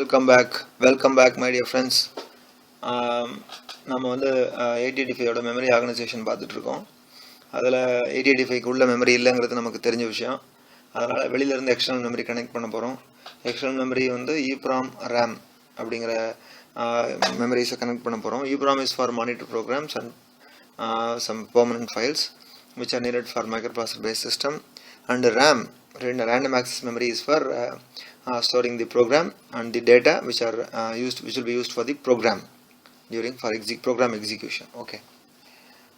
Welcome back, my dear friends. நம்ம வந்து 8085 memory organisation பார்த்துட்டு இருக்கோம். அதில் 8085 உள்ள மெமரி இல்லைங்கிறது நமக்கு தெரிஞ்ச விஷயம். அதனால் வெளியிலேருந்து எக்ஸ்டர்னல் மெமரி கனெக்ட் பண்ண போகிறோம். எக்ஸ்டர்னல் மெமரி வந்து EEPROM RAM அப்படிங்கிற மெமரிஸை கனெக்ட் பண்ண போகிறோம். EEPROM is for monitor programs and some permanent files which are needed for microprocessor based system, and RAM random access memory is for storing the program and the data which will be used for the program during program execution. Okay,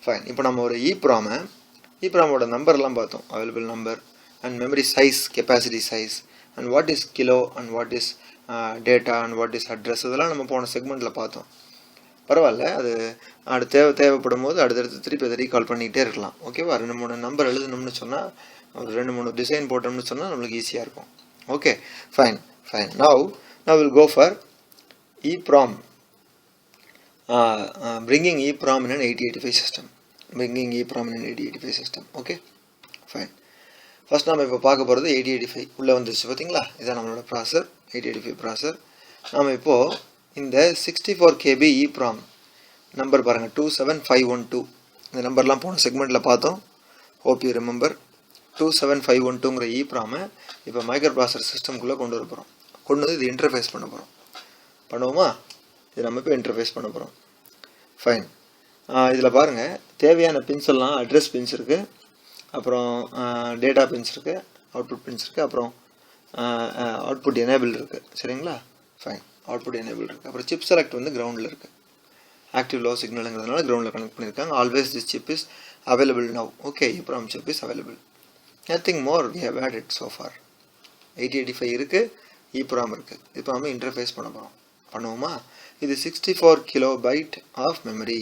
fine. இப்போ நம்ம ஒரு EEPROM ஓட நம்பர்லாம் பார்த்தோம். available number and memory size, capacity size, and what is kilo and what is data and what is address, இதெல்லாம் நம்ம போன செக்மெண்ட்டில் பார்த்தோம். பரவாயில்ல, அது தேவைப்படும் போது அடுத்தடுத்து திருப்பி அதை ரீகால் பண்ணிக்கிட்டே இருக்கலாம். ஓகேவா? 2-3 நம்பர் எழுதணும்னு சொன்னால், ஒரு 2-3 டிசைன் போட்டோம்னு சொன்னால் நம்மளுக்கு ஈஸியாக இருக்கும். Okay, fine. Now we'll go for EEPROM. Bringing EEPROM in an 8085 system. Okay, fine. First நாம இப்போ பார்க்க போகிறது 8085 உள்ளே வந்துருச்சு. பார்த்தீங்களா? இதான் நம்மளோட ப்ராசர், 8085 ப்ராசர். நாம் இப்போது இந்த 64 KB EEPROM நம்பர் பாருங்கள், 27512. இந்த நம்பர்லாம் போன செக்மெண்ட்டில் பார்த்தோம். hope you remember. 27512ங்கிற EEPROM இப்போ மைக்ரோ ப்ராசர் சிஸ்டம்குள்ளே கொண்டு வர போகிறோம். கொண்டு வந்து இது இன்டர்ஃபேஸ் பண்ணுவோமா? இது நம்ம இப்போ இன்டர்ஃபேஸ் பண்ண போகிறோம். ஃபைன். இதில் பாருங்கள், தேவையான பின்ஸ் எல்லாம் அட்ரஸ் பின்ஸ் இருக்குது, அப்புறம் டேட்டா பின்ஸ் இருக்குது, அவுட்புட் பின்ஸ் இருக்குது, அப்புறம் அவுட்புட் எனேபிள் இருக்குது. சரிங்களா? ஃபைன். அவுட்புட் எனேபிள் இருக்குது. அப்புறம் சிப் செலக்ட் வந்து கிரவுண்டில் இருக்குது. ஆக்டிவ் லோ சிக்னலுங்கிறதுனால கிரவுண்டில் கனெக்ட் பண்ணியிருக்காங்க. Always this chip is available now. Okay, EEPROM chip is available. Nothing more we have added so far. 8085 இருக்குது, EEPROM இருக்குது. இப்போ நம்ம இன்டர்ஃபேஸ் பண்ணுவோமா? இது 64 kilobyte of memory.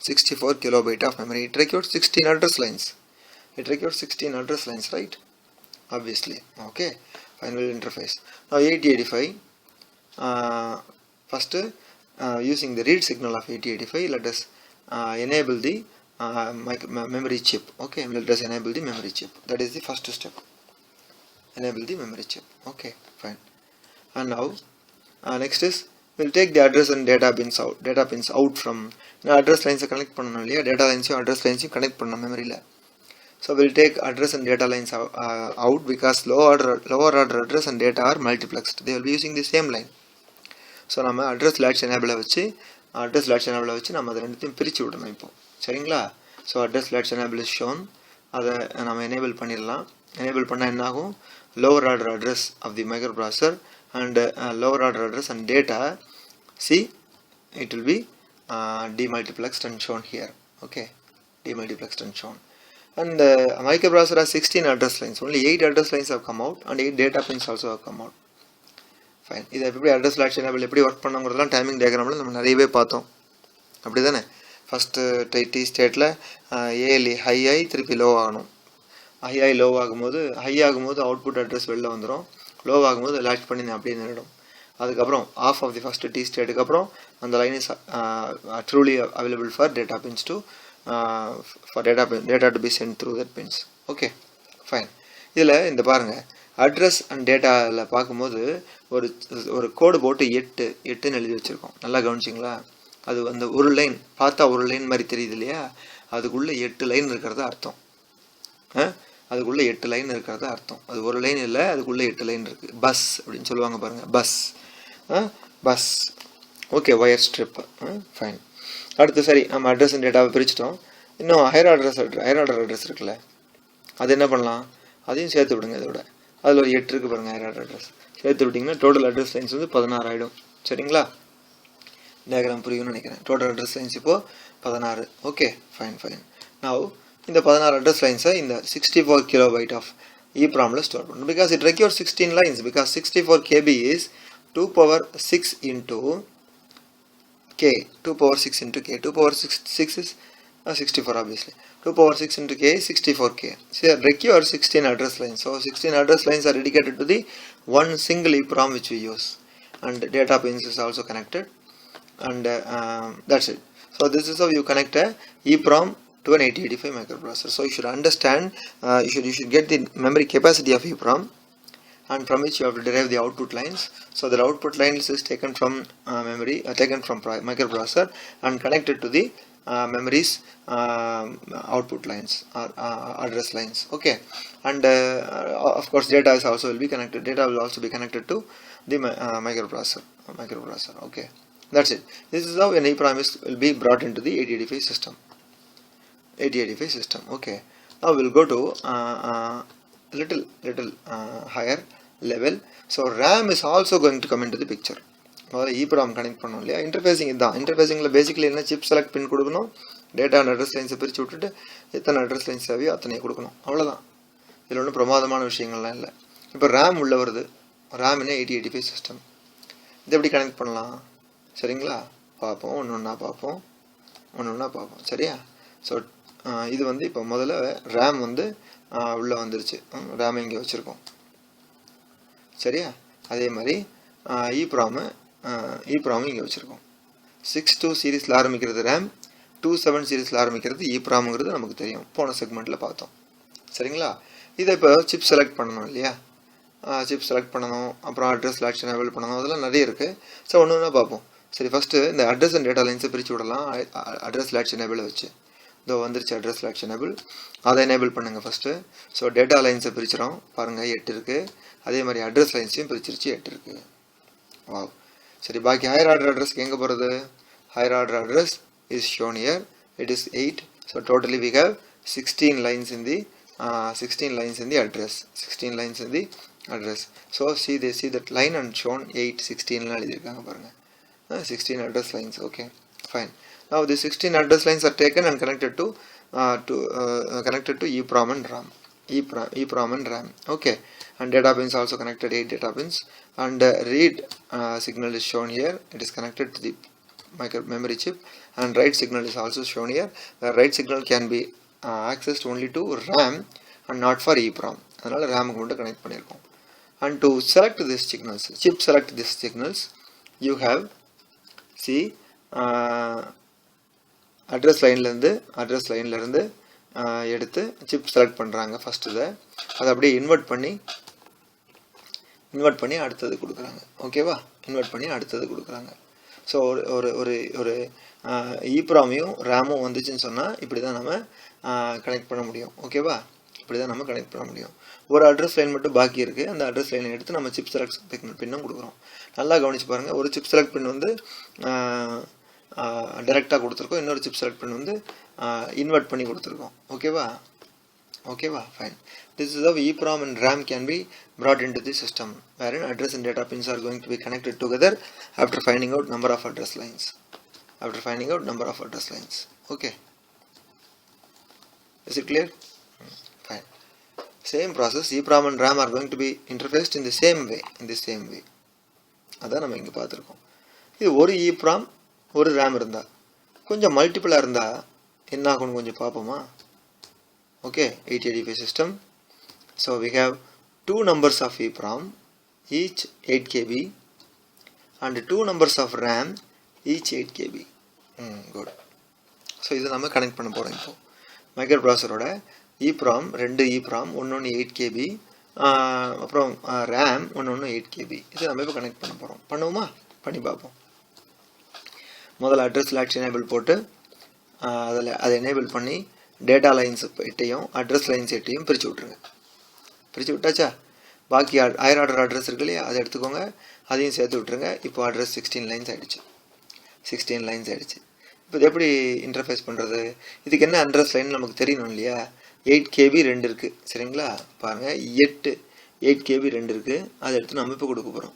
64 kilobyte of memory. It requires 16 address lines. Right? Obviously. Okay. Final interface. Now 8085. First, using the read signal of 8085, let us enable the memory chip. Okay, let us enable the memory chip. That is the first step. Enable the memory chip. Okay, fine. And now next is we'll take the address and data pins out from address lines connect பண்ணனும் இல்லையா? data lines address lines connect பண்ணனும் memory ல. So we'll take address and data lines out because lower order address and data are multiplexed. They will be using the same line. So நம்ம address latch enable வச்சு நம்ம அதை ரெண்டுத்தையும் பிரித்து விடணும் இப்போ. சரிங்களா? So address latch enable is shown. அதை நம்ம எனேபிள் பண்ணிடலாம். எனேபிள் பண்ணால் என்ன ஆகும்? lower order address of the microprocessor and lower order address and data, see, it will be demultiplexed and shown here. Okay, demultiplexed and shown. And microprocessor has 16 address lines. Only 8 address lines have come out and 8 data pins also have come out. Fine. இதை எப்படி address latch enable எப்படி work பண்ணுங்கிறதுலாம் timing டயக்ராமில் நம்ம நிறையவே பார்த்தோம். அப்படி தானே? First T ஸ்டேட்டில் ALE high ஆகி திருப்பி லோ ஆகணும். லோ ஆகும்போது அவுட்புட் அட்ரஸ் வெளில வந்துடும். லோ ஆகும்போது latch பண்ணி அப்படியே நின்றுடும். அதுக்கப்புறம் of of the first T ஸ்டேட்டுக்கு அப்புறம் அந்த line is truly available for data pins data to be sent through that pins. Okay, fine. இதில் இந்த பாருங்கள், அட்ரஸ் அண்ட் டேட்டாவில் பார்க்கும்போது ஒரு கோடு போட்டு 8ன்னு எழுதி வச்சுருக்கோம். நல்லா கவனிச்சிங்களா? அது அந்த ஒரு லைன் பார்த்தா ஒரு லைன் மாதிரி தெரியுது இல்லையா? அதுக்குள்ளே 8 லைன் இருக்கிறதா அர்த்தம். அதுக்குள்ளே 8 லைன் இருக்கிறதா அர்த்தம். அது ஒரு லைன் இல்லை, அதுக்குள்ளே 8 லைன் இருக்குது. பஸ் அப்படின்னு சொல்லுவாங்க பாருங்கள், bus. Okay, wire strip. Fine. அடுத்து சரி, நம்ம அட்ரஸ் அண்ட் டேட்டாவை பிரிச்சிட்டோம். இன்னும் ஹையர் ஆர்டர் அட்ரஸ் இருக்குல்ல, அது என்ன பண்ணலாம்? அதையும் சேர்த்து விடுங்க. இதோட அதில் ஒரு 8 இருக்குது பாருங்கள். ஹையர் ஆர்டர் அட்ரஸ் சேர்த்து விட்டிங்கன்னா டோட்டல் அட்ரஸ் லைன்ஸ் வந்து 16 ஆகிடும். சரிங்களா? டயக்ராம் புரியும்னு நினைக்கிறேன். டோட்டல் அட்ரஸ் லைன்ஸ் இப்போது 16. Okay, fine. நவ் இந்த 16 அட்ரஸ் லைன்ஸை இந்த 64 kilobyte ஆஃப் EEPROMல ஸ்டோர் பண்ணணும். Because it requires 16 lines. Because 64 KB is 2 power 6 into K. 2 power 6 into K. 2 power 6 is 64 obviously. 2 power 6 into K is 64K. So it requires 16 address lines. So 16 address lines are dedicated to the one single EEPROM which we use. And data pins is also connected. And that's it. So this is how you connect a EEPROM to an 8085 microprocessor. So you should understand, you should get the memory capacity of EEPROM and from which you have to derive the output lines. So the output lines is taken from memory, taken from microprocessor and connected to the memory's output lines or address lines. Okay, and of course data is also will be connected. Data will also be connected to the microprocessor. Okay, that's it. This is how an EEPROM will be brought into the 8085 system. 8085 system. Okay, now we'll go to little higher level. So RAM is also going to come into the picture. EEPROM connect பண்ணோம் இல்லையா, interfacing இதுதான். இன்டர்ஃபேசிங்கில் basically என்ன, chip select பின் கொடுக்கணும், data and address லைன்ஸை பிரித்து விட்டுட்டு எத்தனை address lines தேவையோ அத்தனை கொடுக்கணும், அவ்வளோதான். இதில் ஒன்றும் பிரமாதமான விஷயங்கள்லாம் இல்லை. இப்போ ரேம் உள்ள வருது, ரேம் என்ன 8085 சிஸ்டம், இது எப்படி கனெக்ட் பண்ணலாம் சரிங்களா, பார்ப்போம். ஒன்று ஒன்றா பார்ப்போம் சரியா. ஸோ இது வந்து இப்போ முதல்ல ரேம் வந்து உள்ளே வந்துருச்சு, ரேம் இங்கே வச்சுருக்கோம் சரியா. அதே மாதிரி EEPROM இங்கே வச்சுருக்கோம். 62 சீரீஸில் ஆரம்பிக்கிறது ரேம், 27 சீரீஸில் ஆரம்பிக்கிறது EEPROMங்கிறது நமக்கு தெரியும், போன செக்மெண்ட்டில் பார்த்தோம் சரிங்களா. இதை இப்போ சிப் செலக்ட் பண்ணணும் இல்லையா, சிப் செலக்ட் பண்ணணும், அப்புறம் அட்ரஸ் லாட்ச் எனேபிள் பண்ணணும், அதெல்லாம் நிறைய இருக்குது. ஸோ ஒன்று ஒன்றா பார்ப்போம். சரி, ஃபஸ்ட்டு இந்த அட்ரஸ் அண்ட் டேட்டா லைன்ஸை பிரித்து விடலாம். அட்ரஸ் லாட்ச் எனேபிளை வச்சு இதோ வந்துருச்சு, அட்ரஸ் லாட்ச் எனேபிள், அதை எனேபிள் பண்ணுங்கள் ஃபஸ்ட்டு. ஸோ டேட்டா லைன்ஸை பிரிச்சிடும் பாருங்கள், 8 இருக்குது. அதே மாதிரி அட்ரஸ் லைன்ஸையும் பிரிச்சிருச்சு, 8 இருக்குது. வாவ். சரி, பாக்கி ஹையர் ஆர்டர் அட்ரஸ்க்கு எங்கே போகிறது, higher order address is shown here, it is 8. So totally we have 16 lines in the address, 16 lines in the address. So see that line and shown 8, 16 எழுதிருக்காங்க பாருங்க, 16 address lines. Okay, fine. Now the 16 address lines are taken and connected to EEPROM and RAM. EEPROM and RAM. Okay, and data pins also connected, 8 data pins, and read signal is shown here. It is connected to the memory chip, and write signal is also shown here. The write signal can be accessed only to RAM and not for EEPROM. அதனால RAM க்கு மட்டும் connect பண்ணியிருக்கோம். And to select these signals, chip select these signals, you have see address லைன்லேருந்து எடுத்து chip select பண்ணுறாங்க. First அதை அப்படியே invert பண்ணி அடுத்தது கொடுக்குறாங்க. ஓகேவா, இன்வெர்ட் பண்ணி அடுத்தது கொடுக்குறாங்க. ஸோ ஒரு EEPROMையும் ரேமும் வந்துச்சுன்னு சொன்னால் இப்படி தான் நம்ம கனெக்ட் பண்ண முடியும். ஓகேவா, இப்படி தான் நம்ம கனெக்ட் பண்ண முடியும். ஒரு அட்ரஸ் லைன் மட்டும் பாக்கி இருக்குது, அந்த அட்ரஸ் லைனை எடுத்து நம்ம சிப் செலக்ட் பின்னும் கொடுக்குறோம். நல்லா கவனிச்சு பாருங்கள், ஒரு சிப் செலக்ட் பின் வந்து டைரெக்டாக கொடுத்துருக்கோம், இன்னொரு சிப் செலக்ட் பின் வந்து இன்வெர்ட் பண்ணி கொடுத்துருக்கோம். ஓகேவா, fine. This is how EEPROM and RAM can be brought into the system, wherein address and data pins are going to be connected together after finding out number of address lines. Okay, is it clear? Fine. Same process, EEPROM and RAM are going to be interfaced in the same way. அதான் நம்ம இங்கே பார்த்துருக்கோம். இது ஒரு EEPROM ஒரு RAM இருந்தால், கொஞ்சம் மல்டிபிளாக இருந்தால் என்ன ஆகும்னு கொஞ்சம் பார்ப்போமா. Okay, 8085 system. So we have 2 numbers of EEPROM, each 8 KB, and 2 numbers of RAM, each 8 KB. Good. So இதை நம்ம கனெக்ட் பண்ண போகிறோம். இப்போ மைக்ரோ ப்ராசரோட EEPROM 2 EEPROM, ஒன்று 8 KB, அப்புறம் RAM ஒன்று 8 KB. இதை நம்ம இப்போ கனெக்ட் பண்ண போகிறோம். பண்ணுவோமா, பண்ணி பார்ப்போம். முதல்ல அட்ரஸ் லாட்ச் எனேபிள் போட்டு அதை எனேபிள் பண்ணி டேட்டா லைன்ஸ் 8ஐயும் அட்ரஸ் லைன்ஸ் 8ஐயும் பிரித்து விட்டாச்சா. பாக்கி ஹையர் ஆர்டர் அட்ரஸ் இருக்கு இல்லையா, அதை எடுத்துக்கோங்க, அதையும் சேர்த்து விட்டுருங்க. இப்போ அட்ரஸ் 16 lines ஆகிடுச்சு. இப்போ இது எப்படி இன்டர்ஃபேஸ் பண்ணுறது, இதுக்கு என்ன அட்ரஸ் லைன் நமக்கு தெரியணும் இல்லையா. 8 KB 2 இருக்குது சரிங்களா. பாருங்கள், 8 KB 2 இருக்குது, அதை எடுத்து நம்ம இப்போ கொடுக்க போகிறோம்.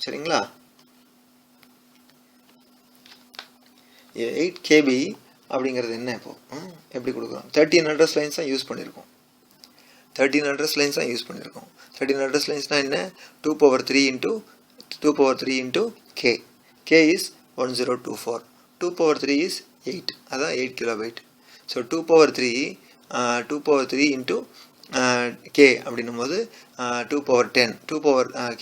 சரிங்களா. 8 KB அப்படிங்கிறது என்ன, இப்போ எப்படி கொடுக்குறோம். 13 அட்ரஸ் லைன்ஸ் தான் யூஸ் பண்ணியிருக்கோம். 13 அட்ரஸ் லைன்ஸ்னால் என்ன, 2 power 3 into K is 1024, 2 power 3 is 8, அதான் 8 kilobyte. So 2 power 3 into K அப்படின்னும் போது 2 power 10,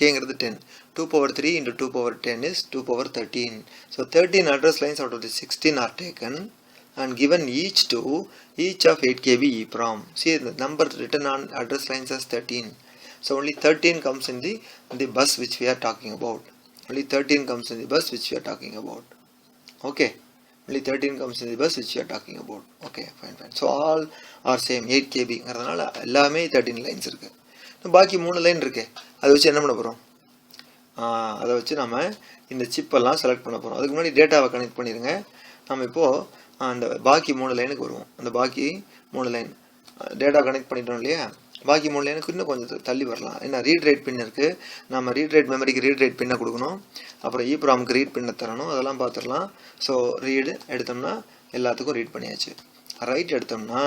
Kங்கிறது 10, 2 power 3 into 2 power 10 is 2 power 13. So 13 address lines out of the 16 are taken and given each of 8 KB EEPROM. See, the number written on address lines as 13. So only 13 comes in the bus which we are talking about. Only 13 comes in the bus which we are talking about. Okay. Only 13 comes in the bus which we are talking about. Okay, fine. So all are same 8 KB. எல்லாமே 13 lines இருக்கு. பாக்கி 3 line இருக்கு. அதை வச்சு என்ன பண்ண போறோம்? அதை வச்சு நம்ம இந்த சிப் எல்லாம் செலக்ட் பண்ண போறோம். அதுக்கு முன்னாடி டேட்டாவை கனெக்ட் பண்ணிருங்க. நம்ம இப்போ அந்த பாக்கி 3 லைனுக்கு வருவோம். அந்த பாக்கி 3 லைன் டேட்டா கனெக்ட் பண்ணிட்டோம் இல்லையா? பாக்கி 3 லைனுக்கு இன்னும் கொஞ்சம் தள்ளி வரலாம். ஏன்னா ரீட் ரைட் பின் இருக்கு. நம்ம ரீட் ரைட் மெமரிக்கு ரீட் ரைட் பின்னை கொடுக்கணும். அப்புறம் EEPROMக்கு ரீட் பின்னை தரணும். அதெல்லாம் பார்த்துடலாம். ஸோ ரீடு எடுத்தோம்னா எல்லாத்துக்கும் ரீட் பண்ணியாச்சு. ரைட் எடுத்தோம்னா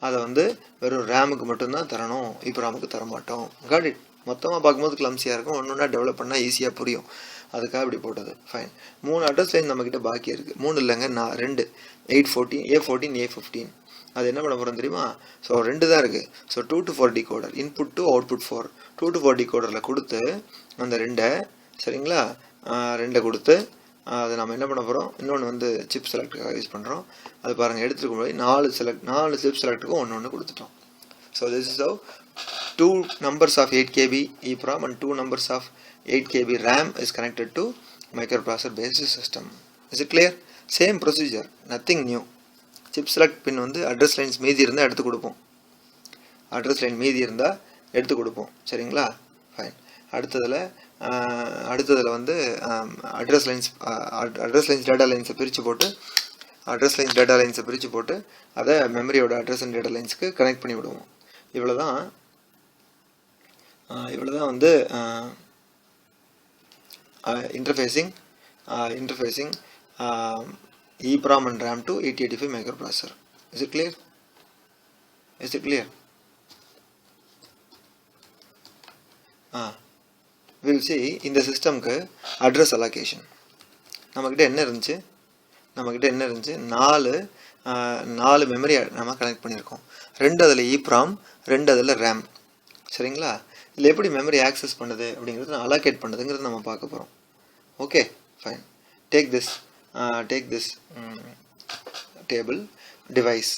அதை வந்து வெறும் ரேமுக்கு மட்டும்தான் தரணும். EEPROMக்கு தர மாட்டோம். Got it. மொத்தமாக பார்க்கும்போது கிளம்சியாக இருக்கும். ஒன்று டெவலப் பண்ணால் ஈஸியாக புரியும். அதுக்காக இப்படி போட்டது. ஃபைன். 3 அட்ரஸ் லைன் நம்மக்கிட்ட பாக்கி இருக்குது. 3 இல்லைங்க, 2 814 A14 A15. அது என்ன பண்ண போகிறோம் தெரியுமா? ஸோ 2 தான் இருக்குது. So 2 to 4 decoder, input to output 4, 2 to 4 டிகோடரில் கொடுத்து அந்த 2 சரிங்களா, 2 கொடுத்து அது நம்ம என்ன பண்ண போகிறோம்? இன்னொன்று வந்து சிப் செலக்டுக்காக யூஸ் பண்ணுறோம். அது பாருங்கள், எடுத்துருக்கும் போது 4 சிப் செலக்டுக்கும் ஒன்று கொடுத்துட்டோம். So this is have 2 numbers of 8 KB EEPROM and 2 numbers of 8 KB RAM is connected to microprocessor based system. Is it clear? Same procedure, nothing new. Chip select pin வந்து address lines மீதி இருந்தால் எடுத்து கொடுப்போம். Address line மீதி இருந்தால் எடுத்து கொடுப்போம். சரிங்களா? ஃபைன். அடுத்ததில் வந்து அட்ரஸ் லைன்ஸ் டேட்டா லைன்ஸை பிரித்து போட்டு அதை மெமரியோட அட்ரஸ் அண்ட் டேட்டா லைன்ஸுக்கு கனெக்ட் பண்ணி விடுவோம். இவ்வளோதான் வந்து interfacing EEPROM and RAM to 8085 microprocessor. Is it clear? We'll see in the system ku address allocation. நம்மகிட்ட என்ன இருந்துச்சு? 4 மெமரி நம்ம கனெக்ட் பண்ணியிருக்கோம். 2 அதில் EEPROM, 2 அதில் RAM. சரிங்களா? இல்லை எப்படி மெமரி ஆக்சஸ் பண்ணுது அப்படிங்கிறது நான் அலோகேட் பண்ணுதுங்கிறது நம்ம பார்க்க போகிறோம். Okay, fine. Take this table device.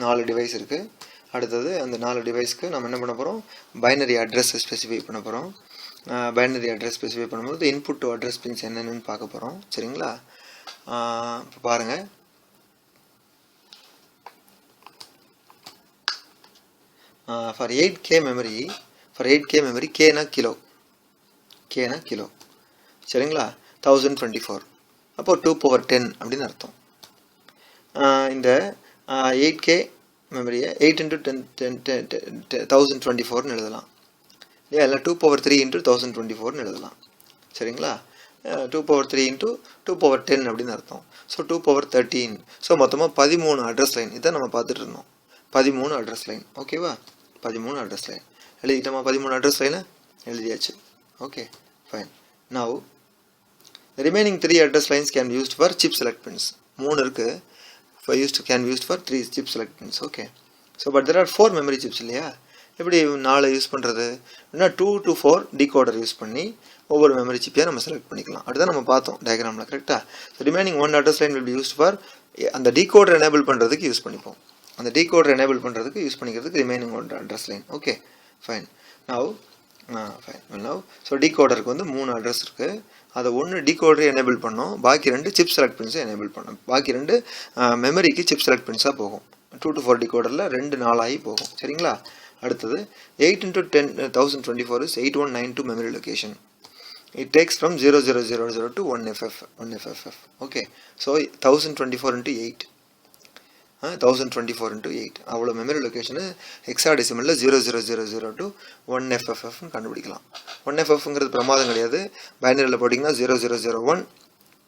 4 device இருக்குது. அடுத்தது அந்த 4 டிவைஸ்க்கு நம்ம என்ன பண்ண போகிறோம்? பைனரி அட்ரஸ் ஸ்பெசிஃபை பண்ண போகிறோம். பைனரி அட்ரஸ் ஸ்பெசிஃபை பண்ணும்போது இன்புட் டு அட்ரஸ் பின்ஸ் என்னென்னு பார்க்க போகிறோம். சரிங்களா? இப்போ பாருங்கள், for 8K memory, K na kilo, சரிங்களா? 1024, அப்போ 2 power 10 அப்படின்னு அர்த்தம். இந்த 8K மெமரியை 8 into 1024 எழுதலாம். இல்லை 2 power 3 into 1024 எழுதலாம். சரிங்களா? 2 power 3 into 2 power 10 அப்படின்னு அர்த்தம். So 2 power 13. ஸோ மொத்தமாக 13 அட்ரஸ் லைன். இதான் நம்ம பார்த்துட்டு இருந்தோம். 13 அட்ரஸ் லைன். ஓகேவா? 13 அட்ரஸ் லைன் எழுதிட்டோமா? 13 அட்ரஸ் லைனை எழுதியாச்சு. Okay, fine. Now the remaining 3 address lines can be used for chip select pins. 3 இருக்கு. can be used for 3 chip select pins. Okay. So but there are 4 memory chips இல்லையா? எப்படி 4 use பண்ணுறது? 2 to 4 decoder use பண்ணி ஒவ்வொரு memory சிப்பையாக நம்ம select பண்ணிக்கலாம். அதுதான் நம்ம பார்த்தோம் டயக்ராமில். கரெக்டாக? So remaining 1 address line will be used for அந்த டிகோடர் எனேபிள் பண்ணுறதுக்கு யூஸ் பண்ணிப்போம். அந்த டிகோடர் எனேபிள் பண்ணுறதுக்கு யூஸ் பண்ணிக்கிறதுக்கு remaining 1 address line. Okay, fine. Now so டிகோடருக்கு வந்து 3 அட்ரஸ் இருக்குது. அதை 1 டிகோடரை எனேபிள் பண்ணோம், பாக்கி 2 சிப் செலக்ட் பின்ஸை எனேபிள் பண்ணோம். பாக்கி 2 மெமரிக்கு சிப் செலக்ட் பின்ஸாக போகும். 2 to 4 டிகோடரில் 2 4 ஆகி போகும். சரிங்களா? அடுத்தது 8 into 1024 is 8192 memory location. It takes from 0000 to 1FFF. Okay, so 1024 into 8. 1024 into 8 அவ்வளோ மெமரி லொக்கேஷனு ஹெக்ஸாடெசிமலில் 0000 to 1FFF கண்டுபிடிக்கலாம். 1FFங்கிறது பிரமாதம் கிடையாது. பைனரியில் போட்டிங்கன்னா 0001,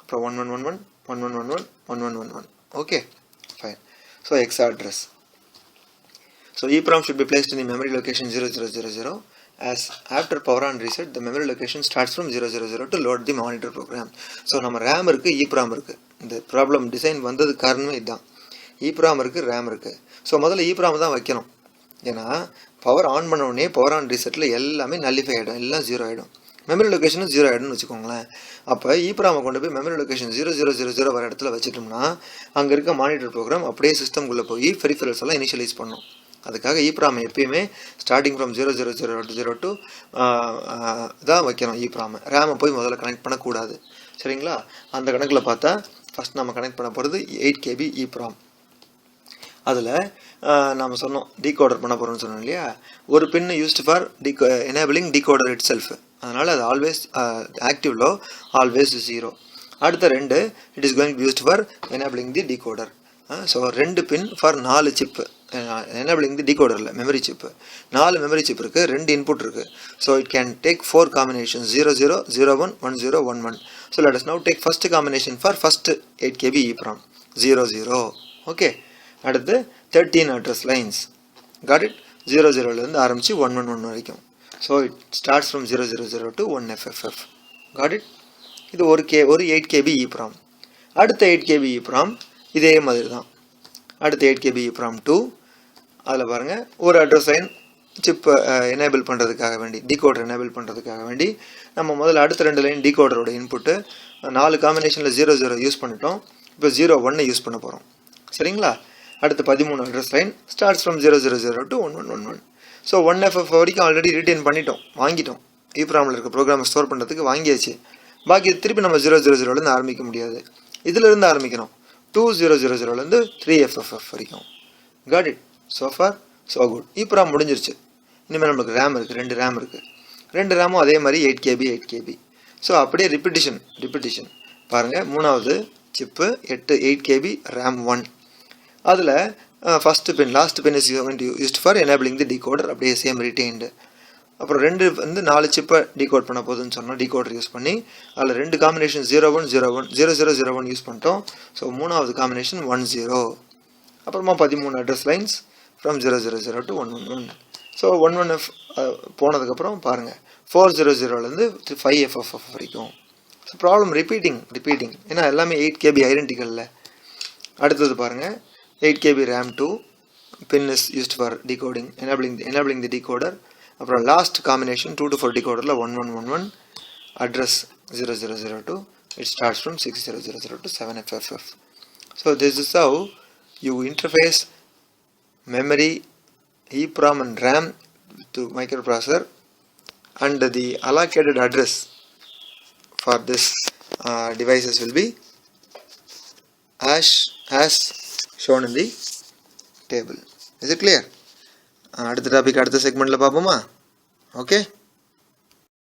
அப்புறம் 1111 1111 1111. Okay, fine. So hexa address. So EEPROM should be placed in the memory location 0000 as after power on reset the memory location starts from 000 to load the monitor program. So நம்ம RAM இருக்குது, EEPROM இருக்குது. இந்த problem design வந்தது காரணமே இதுதான். EEPROM இருக்குது, RAM இருக்குது. So முதல்ல EEPROM தான் வைக்கணும். ஏன்னா பவர் ஆன் பண்ண உடனே பவர் ஆன் ரீசெட்டில் எல்லாமே நல்லிஃபை ஆகிடும், எல்லாம் 0 ஆகிடும். மெமரி லொக்கேஷனும் 0 ஆகிடும்னு வச்சுக்கோங்களேன். அப்போ ஈப்ராமை கொண்டு போய் மெமரி லொக்கேஷன் 0000 வர இடத்துல வச்சுட்டோம்னா அங்கே இருக்க மானிட்டர் ப்ரோக்ராம் அப்படியே சிஸ்டம்குள்ளே போய் பெரிஃபெரல்ஸ் எல்லாம் இனிஷியலைஸ் பண்ணும். அதுக்காக ஈப்ராமை எப்பயுமே ஸ்டார்டிங் ஃப்ரம் 0000 தான் வைக்கணும். ஈப்ராமை ரேமை போய் முதல்ல கனெக்ட் பண்ணக்கூடாது. சரிங்களா? அந்த கணக்கில் பார்த்தா ஃபஸ்ட் நம்ம கனெக்ட் பண்ண போகிறது 8 KB ஈப்ராம். அதில் நம்ம சொன்னோம் டீகோடர் பண்ண போகிறோம்னு சொன்னோம் இல்லையா? ஒரு pin used for enabling decoder itself. அதனால் அது ஆல்வேஸ் ஆக்டிவ் லோ, ஆல்வேஸ் 0. அடுத்த 2 it is going used for enabling the decoder. So 2 pin for 4 chip enabling the டீகோடரில் மெமரி சிப்பு. 4 மெமரி சிப் இருக்குது, 2 இன்புட் இருக்குது. So it can take 4 combinations 00, 01, 10, 11. So let us now take first combination for first 8 KB EEPROM 00. Okay. அடுத்து 13 address lines. Got it? 00லேருந்து ஆரம்பித்து 111 வரைக்கும். So it starts from 000 to 1FFF. Got it? இது ஒரு 8 KB EEPROM. அடுத்த 8 KB EEPROM இதே மாதிரி தான். அடுத்த 8 KB EEPROM 2. அதில் பாருங்கள், ஒரு அட்ரஸ் லைன் சிப்பை எனேபிள் பண்ணுறதுக்காக வேண்டி, டீகோடர் எனேபிள் பண்ணுறதுக்காக வேண்டி நம்ம முதல்ல அடுத்த 2 லைன் டீகோடரோட இன்புட்டு 4 காம்பினேஷனில் 00 யூஸ் பண்ணிட்டோம். இப்போ 01 யூஸ் பண்ண போகிறோம். சரிங்களா? அடுத்து 13 address line starts from 000 to 1111. So 1FF வரைக்கும் ஆல்ரெடி ரீட்டைன் பண்ணிட்டோம், வாங்கிட்டோம். ஈப்ராமில் இருக்க ப்ரோக்ராமை ஸ்டோர் பண்ணுறதுக்கு வாங்கியாச்சு. பாக்கி திருப்பி நம்ம 000லேருந்து ஆரம்பிக்க முடியாது, இதிலிருந்து ஆரம்பிக்கணும். 2000லேருந்து 3FFF வரைக்கும். Got it? So for so good. EEPROM முடிஞ்சிருச்சு. இனிமேல் நம்மளுக்கு ரேம் இருக்குது, 2 ரேம் இருக்குது. 2 ரேமும் அதே மாதிரி 8 KB 8 KB. ஸோ அப்படியே ரிப்பிட்டிஷன் பாருங்கள். மூணாவது சிப்பு 8 KB ரேம் 1. அதில் first pin last pin is used for enabling the decoder, அப்படியே சேம் ரிட்டைன்டு. அப்புறம் 2 வந்து 4 சிப்பை டீகோட் பண்ண போதுன்னு சொன்னோம். டீகோடர் யூஸ் பண்ணி அதில் 2 காம்பினேஷன் 0001 யூஸ் பண்ணிட்டோம். ஸோ மூணாவது காம்பினேஷன் 10. அப்புறமா 13 address lines from 000 to 111. So 11F போனதுக்கப்புறம் பாருங்கள் 400லேருந்து 5FFF வரைக்கும். ஸோ ப்ராப்ளம் ரிப்பீட்டிங் ஏன்னா எல்லாமே 8 KB ஐடென்டிக்கலில். அடுத்தது பாருங்கள் 8 KB RAM 2 pin is used for decoding enabling the decoder. அப்புறம் லாஸ்ட் காம்பினேஷன் 2 to 4 டிகோடரில் 1111 address 0002. It starts from 6000 to 7FFF. So this is how you interface memory, EEPROM and RAM to microprocessor, and the allocated address for this devices will be as shown in the table. Is it clear? அடுத்த topic அடுத்த செக்மெண்ட்டில் பார்ப்போமா? Okay.